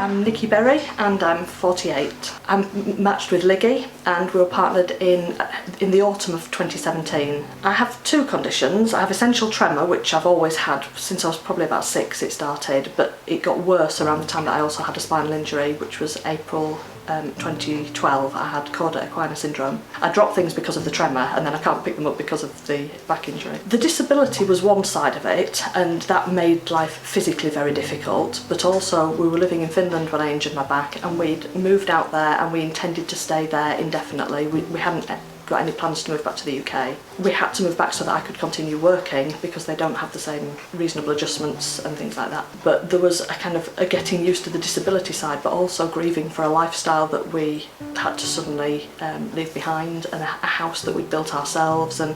I'm Nicky Berry and I'm 48. I'm matched with Liggy and we were partnered in the autumn of 2017. I have two conditions. I have essential tremor, which I've always had since I was probably about 6 it started, but it got worse around the time that I also had a spinal injury, which was April 2012. I had Cauda Equina syndrome. I dropped things because of the tremor and then I can't pick them up because of the back injury. The disability was one side of it and that made life physically very difficult, but also we were living in Finland when I injured my back and we'd moved out there and we intended to stay there indefinitely. We hadn't got any plans to move back to the UK. We had to move back so that I could continue working because they don't have the same reasonable adjustments and things like that. But there was a kind of a getting used to the disability side, but also grieving for a lifestyle that we had to suddenly leave behind and a house that we'd built ourselves, and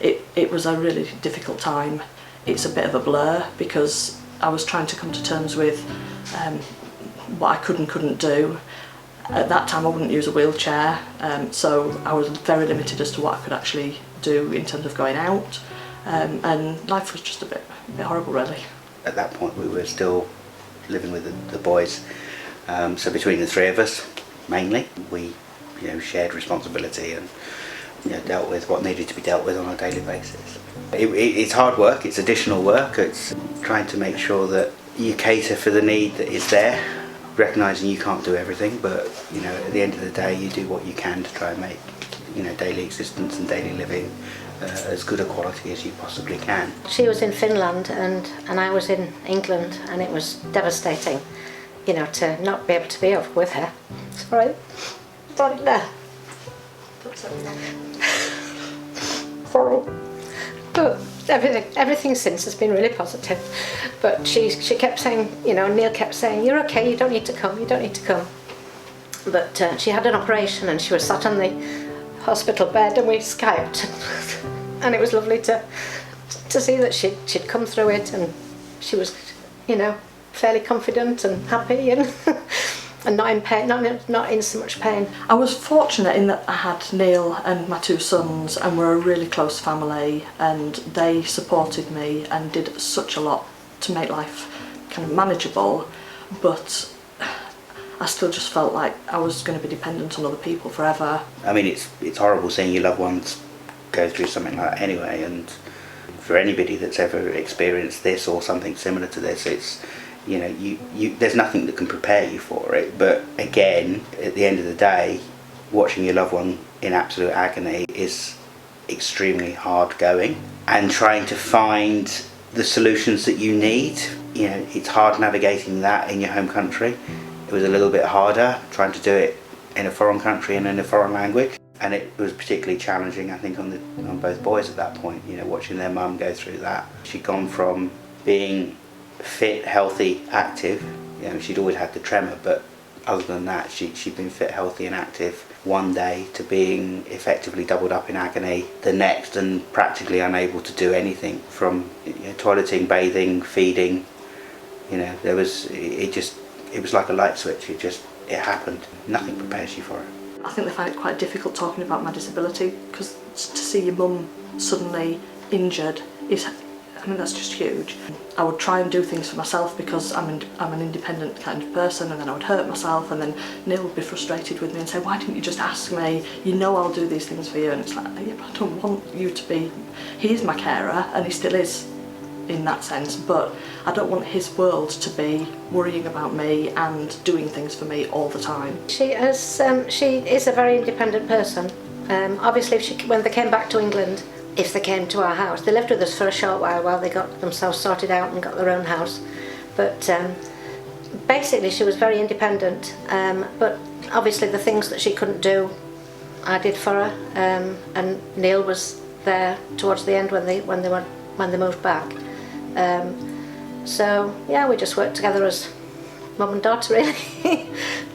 it was a really difficult time. It's a bit of a blur because I was trying to come to terms with what I could and couldn't do. At that time I wouldn't use a wheelchair, so I was very limited as to what I could actually do in terms of going out, and life was just a bit horrible really. At that point we were still living with the boys, so between the three of us mainly, we shared responsibility and dealt with what needed to be dealt with on a daily basis. It's hard work, it's additional work, it's trying to make sure that you cater for the need that is there, recognising you can't do everything, but at the end of the day you do what you can to try and make daily existence and daily living as good a quality as you possibly can. She was in Finland and I was in England, and it was devastating, to not be able to be over with her. Sorry there. Sorry. But everything since has been really positive. But she kept saying, Neil kept saying, "You're okay, you don't need to come, you don't need to come." But she had an operation and she was sat on the hospital bed and we Skyped. And it was lovely to see that she'd come through it, and she was, fairly confident and happy and and not in pain, not in so much pain. I was fortunate in that I had Neil and my two sons, and we're a really close family, and they supported me and did such a lot to make life kind of manageable, but I still just felt like I was going to be dependent on other people forever. I mean, it's horrible seeing your loved ones go through something like that anyway, and for anybody that's ever experienced this or something similar to this, it's there's nothing that can prepare you for it. But again, at the end of the day, watching your loved one in absolute agony is extremely hard going, and trying to find the solutions that you need. It's hard navigating that in your home country. It was a little bit harder trying to do it in a foreign country and in a foreign language, and it was particularly challenging, I think, on both boys at that point. Watching their mum go through that. She'd gone from being fit, healthy, active. She'd always had the tremor, but other than that, she'd been fit, healthy and active one day to being effectively doubled up in agony the next, and practically unable to do anything from toileting, bathing, feeding. It was like a light switch. It happened. Nothing prepares you for it. I think they find it quite difficult talking about my disability, because to see your mum suddenly injured that's just huge. I would try and do things for myself because I'm an independent kind of person, and then I would hurt myself, and then Neil would be frustrated with me and say, "Why didn't you just ask me? I'll do these things for you." And it's like, yeah, but I don't want you to be... He is my carer, and he still is in that sense, but I don't want his world to be worrying about me and doing things for me all the time. She is a very independent person. Obviously, when they came back to England, if they came to our house, they lived with us for a short while they got themselves sorted out and got their own house. But basically she was very independent, but obviously the things that she couldn't do, I did for her, and Neil was there towards the end when they moved back. So yeah, we just worked together as mum and daughter really.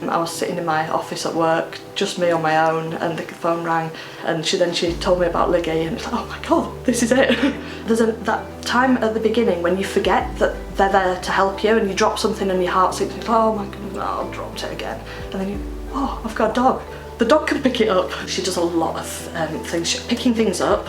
I was sitting in my office at work, just me on my own, and the phone rang, and she told me about Liggy, and it's like, oh my god, this is it. There's that time at the beginning when you forget that they're there to help you, and you drop something and your heart sinks, oh my goodness, I dropped it again. And then I've got a dog. The dog can pick it up. She does a lot of things, picking things up,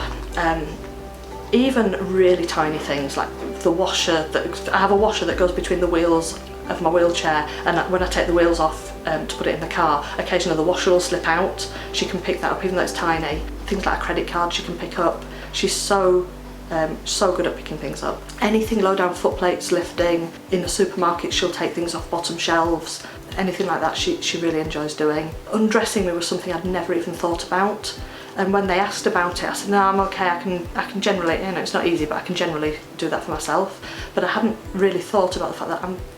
even really tiny things like the washer. I have a washer that goes between the wheels of my wheelchair, and when I take the wheels off to put it in the car, occasionally the washer will slip out. She can pick that up even though it's tiny. Things like a credit card she can pick up. She's so good at picking things up. Anything low down foot plates, lifting. In the supermarket she'll take things off bottom shelves. Anything like that she really enjoys doing. Undressing me was something I'd never even thought about. And when they asked about it, I said, no, I'm okay, I can generally, it's not easy, but I can generally do that for myself. But I hadn't really thought about the fact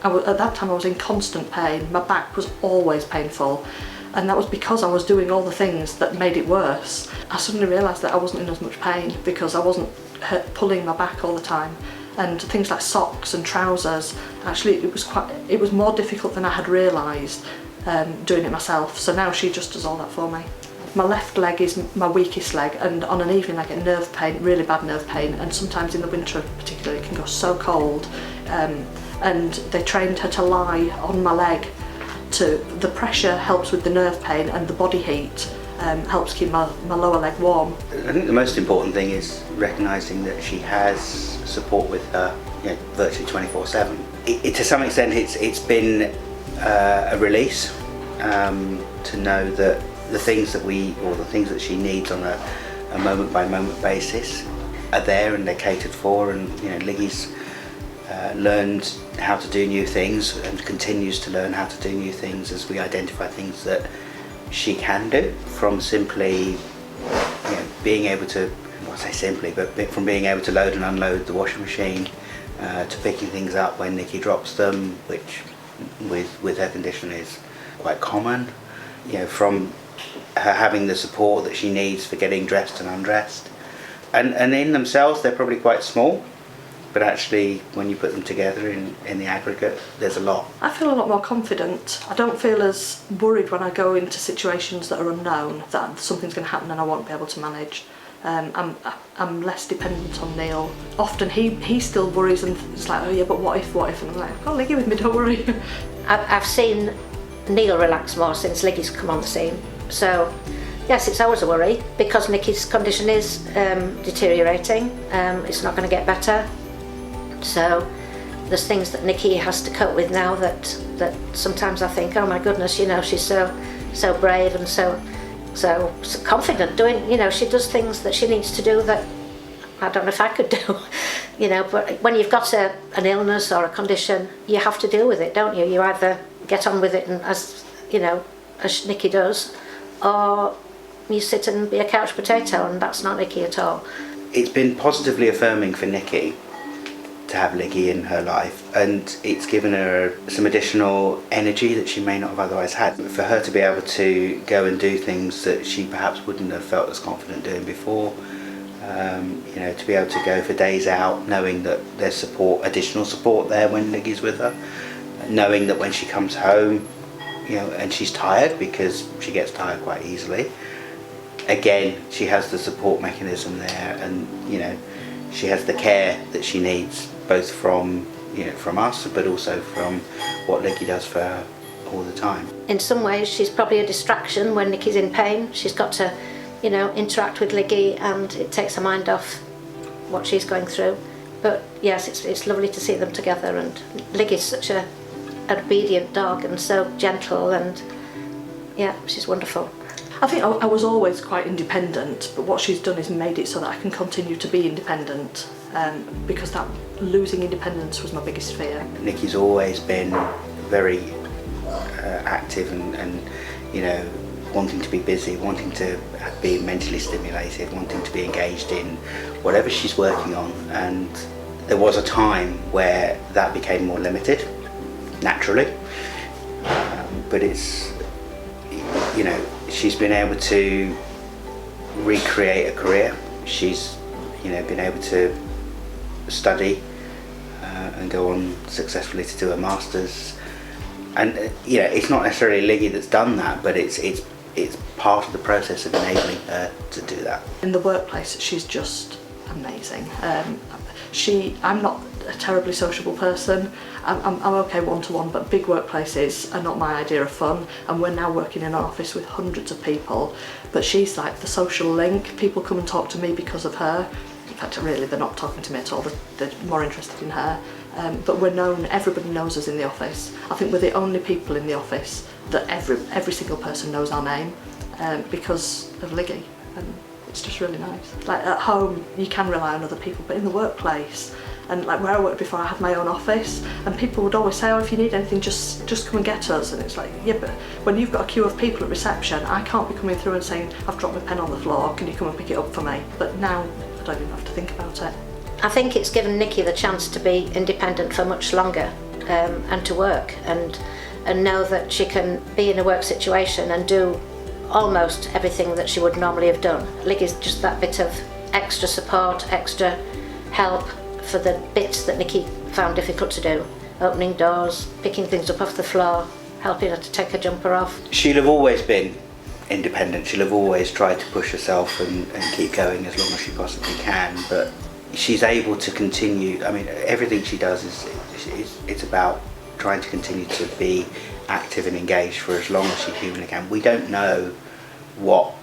that at that time I was in constant pain. My back was always painful. And that was because I was doing all the things that made it worse. I suddenly realised that I wasn't in as much pain because I wasn't pulling my back all the time. And things like socks and trousers, actually it was more difficult than I had realised doing it myself. So now she just does all that for me. My left leg is my weakest leg, and on an evening I get nerve pain, really bad nerve pain, and sometimes in the winter particularly it can go so cold. And they trained her to lie on my leg. The pressure helps with the nerve pain, and the body heat helps keep my lower leg warm. I think the most important thing is recognising that she has support with her, virtually 24/7. To some extent it's been a release to know that the things that she needs on a moment by moment basis are there and they're catered for, and Liggy's learned how to do new things and continues to learn how to do new things as we identify things that she can do, from simply being able to, I say simply, but from being able to load and unload the washing machine to picking things up when Nicky drops them, which with her condition is quite common, from her having the support that she needs for getting dressed and undressed. And in themselves they're probably quite small, but actually when you put them together in the aggregate, there's a lot. I feel a lot more confident. I don't feel as worried when I go into situations that are unknown, that something's going to happen and I won't be able to manage. I'm less dependent on Neil. Often he still worries and it's like, oh yeah, but what if? And I'm like, I've got Liggy with me, don't worry. I've seen Neil relax more since Liggy's come on the scene. So yes, it's always a worry because Nicky's condition is deteriorating. It's not going to get better. So there's things that Nicky has to cope with now that sometimes I think, oh my goodness, she's so brave and so confident doing, she does things that she needs to do that I don't know if I could do, but when you've got an illness or a condition, you have to deal with it, don't you? You either get on with it and as Nicky does, or you sit and be a couch potato, and that's not Nicky at all. It's been positively affirming for Nicky to have Liggy in her life, and it's given her some additional energy that she may not have otherwise had. For her to be able to go and do things that she perhaps wouldn't have felt as confident doing before, to be able to go for days out knowing that there's additional support there when Liggy's with her, knowing that when she comes home, and she's tired, because she gets tired quite easily, again she has the support mechanism there, and she has the care that she needs, both from us, but also from what Liggy does for her all the time. In some ways she's probably a distraction when Nicky's in pain. She's got to interact with Liggy, and it takes her mind off what she's going through. But yes, it's lovely to see them together, and Liggy's such an obedient dog and so gentle, and yeah, she's wonderful. I think I was always quite independent, but what she's done is made it so that I can continue to be independent, because that losing independence was my biggest fear. Nicky's always been very active and wanting to be busy, wanting to be mentally stimulated, wanting to be engaged in whatever she's working on, and there was a time where that became more limited, naturally, but it's, she's been able to recreate a career. She's been able to study and go on successfully to do a master's, and it's not necessarily Liggy that's done that, but it's part of the process of enabling her to do that. In the workplace she's just amazing. I'm not a terribly sociable person. I'm okay one-to-one, but big workplaces are not my idea of fun, and we're now working in an office with hundreds of people, but she's like the social link. People come and talk to me because of her. In fact, really, they're not talking to me at all, they're more interested in her. but we're known, everybody knows us in the office. I think we're the only people in the office that every single person knows our name because of Liggy, and it's just really nice. Like at home you can rely on other people, but in the workplace, and like where I worked before, I had my own office, and people would always say, oh, if you need anything, just come and get us. And it's like, yeah, but when you've got a queue of people at reception, I can't be coming through and saying, I've dropped my pen on the floor, can you come and pick it up for me? But now I don't even have to think about it. I think it's given Nikki the chance to be independent for much longer, and to work and know that she can be in a work situation and do almost everything that she would normally have done. Liggy's just that bit of extra support, extra help for the bits that Nikki found difficult to do. Opening doors, picking things up off the floor, helping her to take her jumper off. She'll have always been independent. She'll have always tried to push herself and keep going as long as she possibly can, but she's able to continue. I mean, everything she does it's about trying to continue to be active and engaged for as long as she humanly can. We don't know what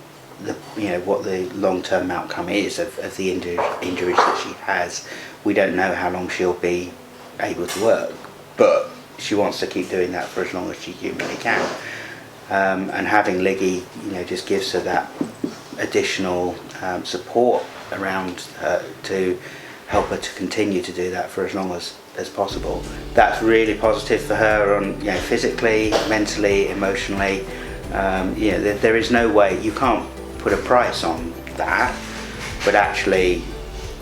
the long-term outcome is of the injuries that she has. We don't know how long she'll be able to work, but she wants to keep doing that for as long as she humanly can. And having Liggy, just gives her that additional support around her to help her to continue to do that for as long as possible. That's really positive for her on physically, mentally, emotionally. There is no way, you can't put a price on that, but actually,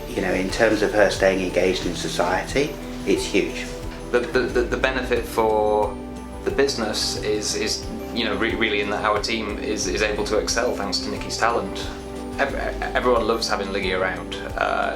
in terms of her staying engaged in society, it's huge. The benefit for the business is really in that our team is able to excel thanks to Nicki's talent. Everyone loves having Liggy around.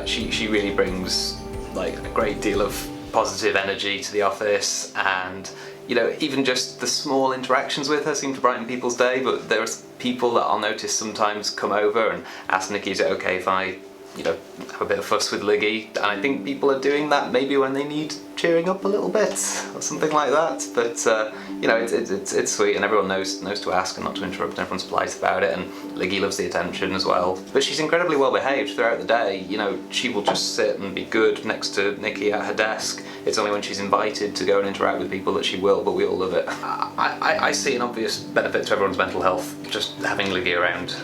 She really brings like a great deal of positive energy to the office, and even just the small interactions with her seem to brighten people's day. But there's people that I'll notice sometimes come over and ask Nikki, is it okay if I have a bit of fuss with Liggy? And I think people are doing that maybe when they need cheering up a little bit or something like that. But it's sweet, and everyone knows to ask and not to interrupt, and everyone's polite about it, and Liggy loves the attention as well. But she's incredibly well behaved throughout the day. She will just sit and be good next to Nikki at her desk. It's only when she's invited to go and interact with people that she will, but we all love it. I see an obvious benefit to everyone's mental health just having Liggy around.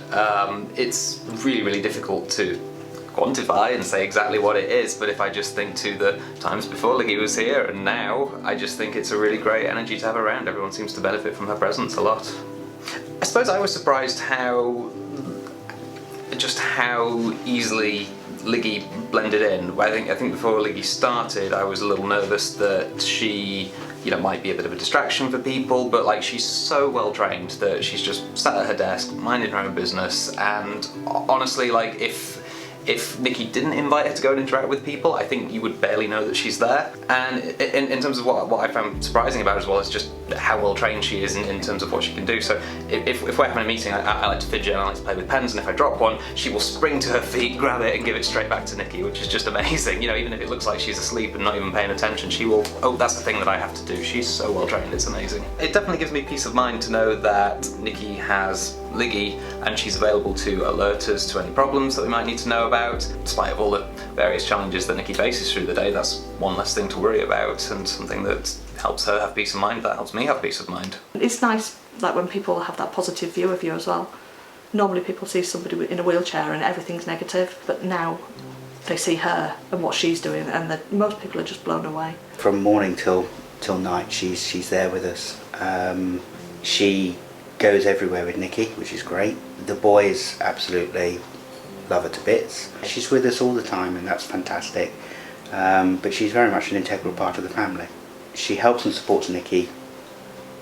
It's really, really difficult to quantify and say exactly what it is, but if I just think to the times before Liggy was here and now, I just think it's a really great energy to have around. Everyone seems to benefit from her presence a lot. I suppose I was surprised how easily Liggy blended in. I think before Liggy started, I was a little nervous that she might be a bit of a distraction for people, but like she's so well trained that she's just sat at her desk minding her own business. And honestly, like if Nikki didn't invite her to go and interact with people, I think you would barely know that she's there. And in terms of what I found surprising about her as well is just how well trained she is in terms of what she can do. So if we're having a meeting, I like to fidget and I like to play with pens, and if I drop one, she will spring to her feet, grab it and give it straight back to Nikki, which is just amazing. Even if it looks like she's asleep and not even paying attention, she will, oh, that's the thing that I have to do. She's so well trained, it's amazing. It definitely gives me peace of mind to know that Nikki has Liggy and she's available to alert us to any problems that we might need to know about. Despite all the various challenges that Nikki faces through the day, that's one less thing to worry about, and something that helps her have peace of mind, that helps me have peace of mind. It's nice like when people have that positive view of you as well. Normally people see somebody in a wheelchair and everything's negative, but now they see her and what she's doing, and most people are just blown away. From morning till night she's there with us. She goes everywhere with Nikki, which is great. The boys absolutely love her to bits. She's with us all the time, and that's fantastic. But she's very much an integral part of the family. She helps and supports Nikki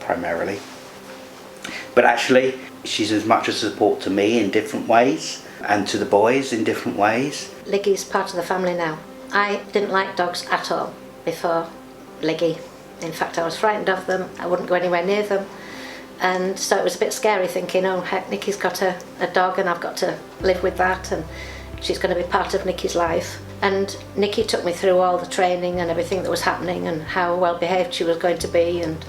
primarily, but actually she's as much a support to me in different ways and to the boys in different ways. Liggy's part of the family now. I didn't like dogs at all before Liggy. In fact, I was frightened of them. I wouldn't go anywhere near them. And so it was a bit scary thinking, oh heck, Nikki's got a dog and I've got to live with that, and she's going to be part of Nikki's life. And Nikki took me through all the training and everything that was happening, and how well behaved she was going to be and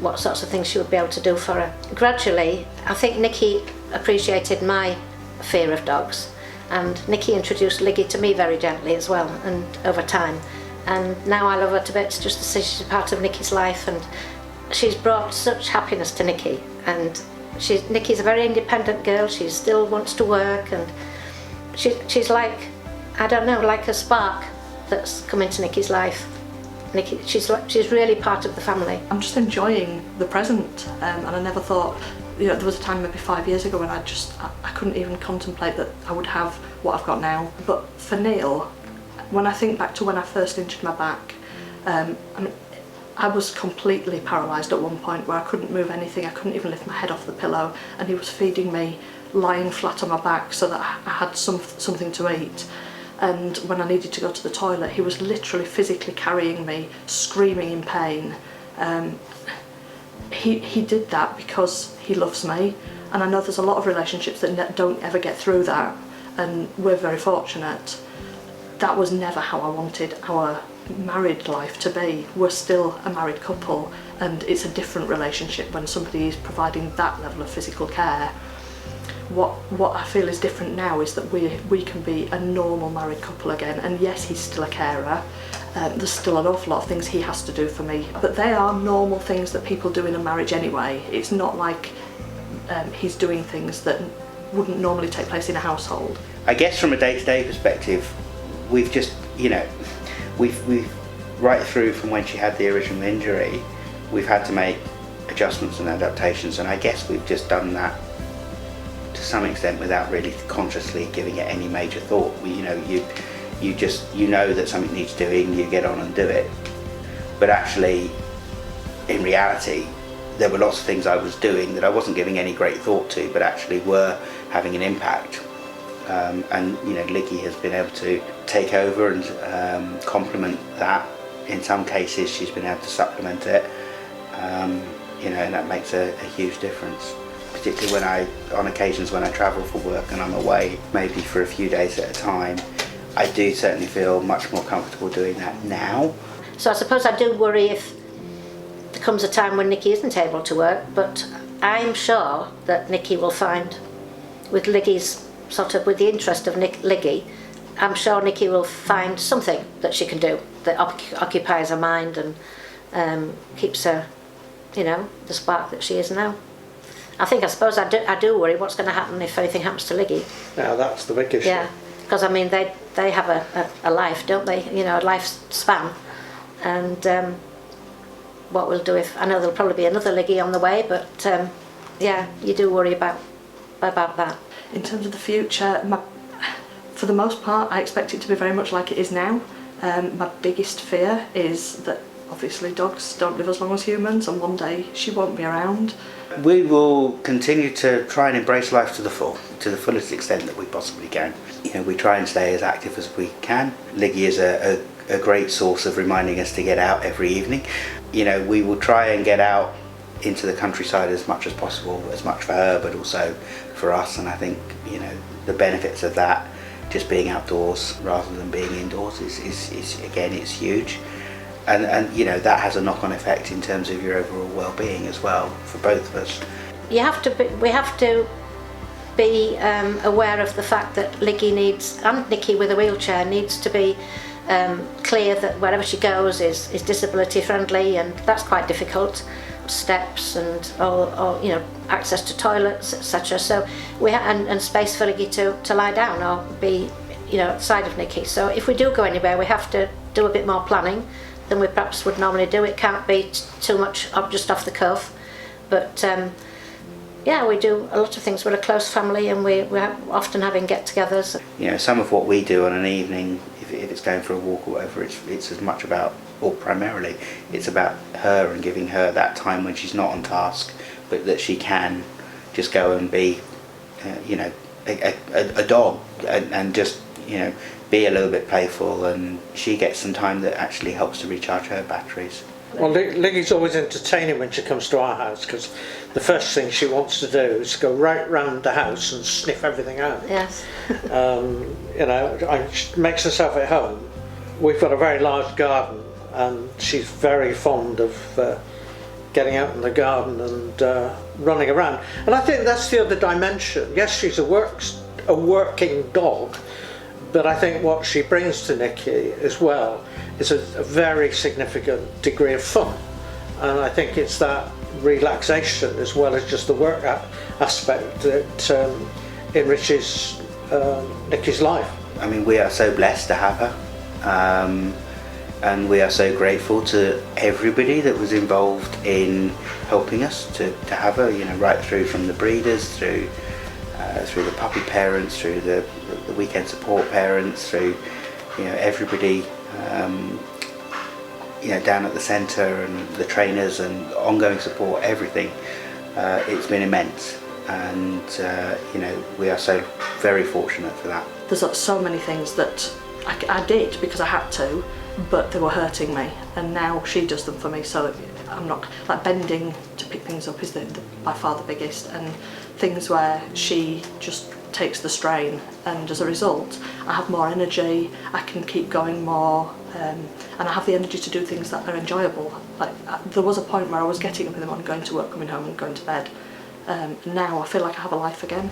what sorts of things she would be able to do for her. Gradually, I think Nikki appreciated my fear of dogs, and Nikki introduced Liggy to me very gently as well, and over time and now I love her to bits just to see she's a part of Nicky's life, and she's brought such happiness to Nicky. And Nicky's a very independent girl. She still wants to work, and she's like, I don't know, like a spark that's come into Nicky's life. Nicky, she's really part of the family. I'm just enjoying the present, and I never thought, there was a time maybe 5 years ago when I couldn't even contemplate that I would have what I've got now. But for Neil, when I think back to when I first injured my back, I was completely paralysed at one point where I couldn't move anything. I couldn't even lift my head off the pillow, and he was feeding me lying flat on my back so that I had something to eat. And when I needed to go to the toilet, he was literally physically carrying me, screaming in pain. He did that because he loves me, and I know there's a lot of relationships that don't ever get through that, and we're very fortunate. That was never how I wanted our married life to be. We're still a married couple, and it's a different relationship when somebody is providing that level of physical care. What I feel is different now is that we can be a normal married couple again, and yes, he's still a carer. There's still an awful lot of things he has to do for me, but they are normal things that people do in a marriage anyway. It's not like he's doing things that wouldn't normally take place in a household. I guess from a day-to-day perspective, we've just, we've right through from when she had the original injury, we've had to make adjustments and adaptations, and I guess we've just done that to some extent without really consciously giving it any major thought. You know that something needs doing, you get on and do it. But actually, in reality, there were lots of things I was doing that I wasn't giving any great thought to, but actually were having an impact. And Liggy has been able to take over and complement that. In some cases, she's been able to supplement it, and that makes a huge difference. Particularly on occasions when I travel for work and I'm away, maybe for a few days at a time, I do certainly feel much more comfortable doing that now. So I suppose I do worry if there comes a time when Nicky isn't able to work, but I'm sure that Nicky will find, with Liggy's with the interest of Liggy, I'm sure Nicky will find something that she can do that occupies her mind and keeps her, the spark that she is now. I suppose I do worry what's going to happen if anything happens to Liggy. Now that's the big issue. Yeah, because they have a life, don't they? A lifespan, and what we'll do if, I know there'll probably be another Liggy on the way, but yeah, you do worry about that. In terms of the future, for the most part, I expect it to be very much like it is now. My biggest fear is that obviously dogs don't live as long as humans, and one day she won't be around. We will continue to try and embrace life to the fullest extent that we possibly can. We try and stay as active as we can. Liggy is a great source of reminding us to get out every evening. We will try and get out into the countryside as much as possible, as much for her but also for us, and I think the benefits of that, just being outdoors rather than being indoors, is again, it's huge. And that has a knock-on effect in terms of your overall well-being as well for both of us. We have to be aware of the fact that Liggy needs, and Nicky with a wheelchair, needs to be clear that wherever she goes is disability friendly, and that's quite difficult. Steps and or access to toilets, etc. So and space for Liggy to lie down or be at the side of Nicky. So if we do go anywhere, we have to do a bit more planning than we perhaps would normally do. It can't be too much just off the cuff, but yeah, we do a lot of things. We're a close family, and we're often having get-togethers. Some of what we do on an evening, if it's going for a walk or whatever, it's as much about, or primarily, it's about her and giving her that time when she's not on task, but that she can just go and be, a dog and just, be a little bit playful, and she gets some time that actually helps to recharge her batteries. Well, Liggy's always entertaining when she comes to our house, because the first thing she wants to do is go right round the house and sniff everything out. Yes. She makes herself at home. We've got a very large garden, and she's very fond of getting out in the garden and running around. And I think that's the other dimension. Yes, she's a working dog, But I think what she brings to Nikki as well is a very significant degree of fun. And I think it's that relaxation as well as just the work aspect that enriches Nikki's life. I mean, we are so blessed to have her, and we are so grateful to everybody that was involved in helping us to have her, you know, right through from the breeders, through the puppy parents, through the weekend support parents, through, you know, everybody, you know, down at the centre, and the trainers and ongoing support, everything. It's been immense, and you know, we are so very fortunate for that. There's so many things that I did because I had to, but they were hurting me, and now she does them for me, so I'm not, like bending to pick things up is by far the biggest, and things where she just takes the strain, and as a result I have more energy, I can keep going more, and I have the energy to do things that are enjoyable. Like there was a point where I was getting up in the morning, going to work, coming home and going to bed. Now I feel like I have a life again.